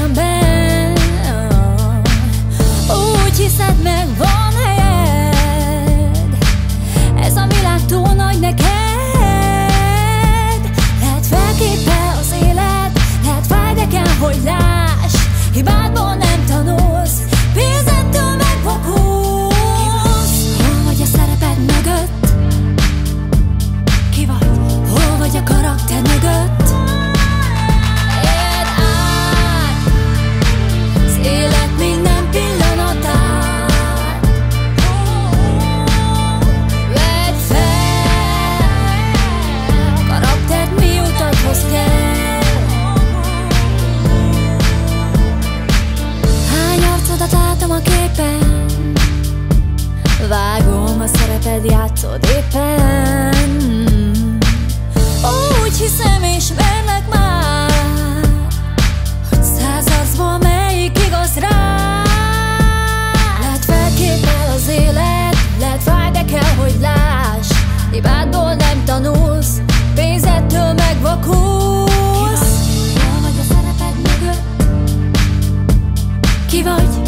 szemben. Úgy hiszed, meg van helyed, ez a világ túl nagy neked. Lehet felképpel az élet, lehet fáj, de kell, hogy láss. Hibádból nem tanulsz, pénzettől megvakulsz. Hol vagy a szereped mögött? Ki vagy? Hol vagy a karakter mögött? Éld át az élet minden pillanatát. Vedd fel a karaktert, mi utathoz kell. Hány arcodat látom a képen, vágom a szereped, játszod éppen. Úgy hiszem és verlek már, hogy 100 arcból melyik igaz rá. Lehet felképpel az élet, lehet fáj, de kell, hogy láss. Hibádból nem tanulsz, pénzettől megvakulsz. Hol vagy a szereped mögött? Ki vagy?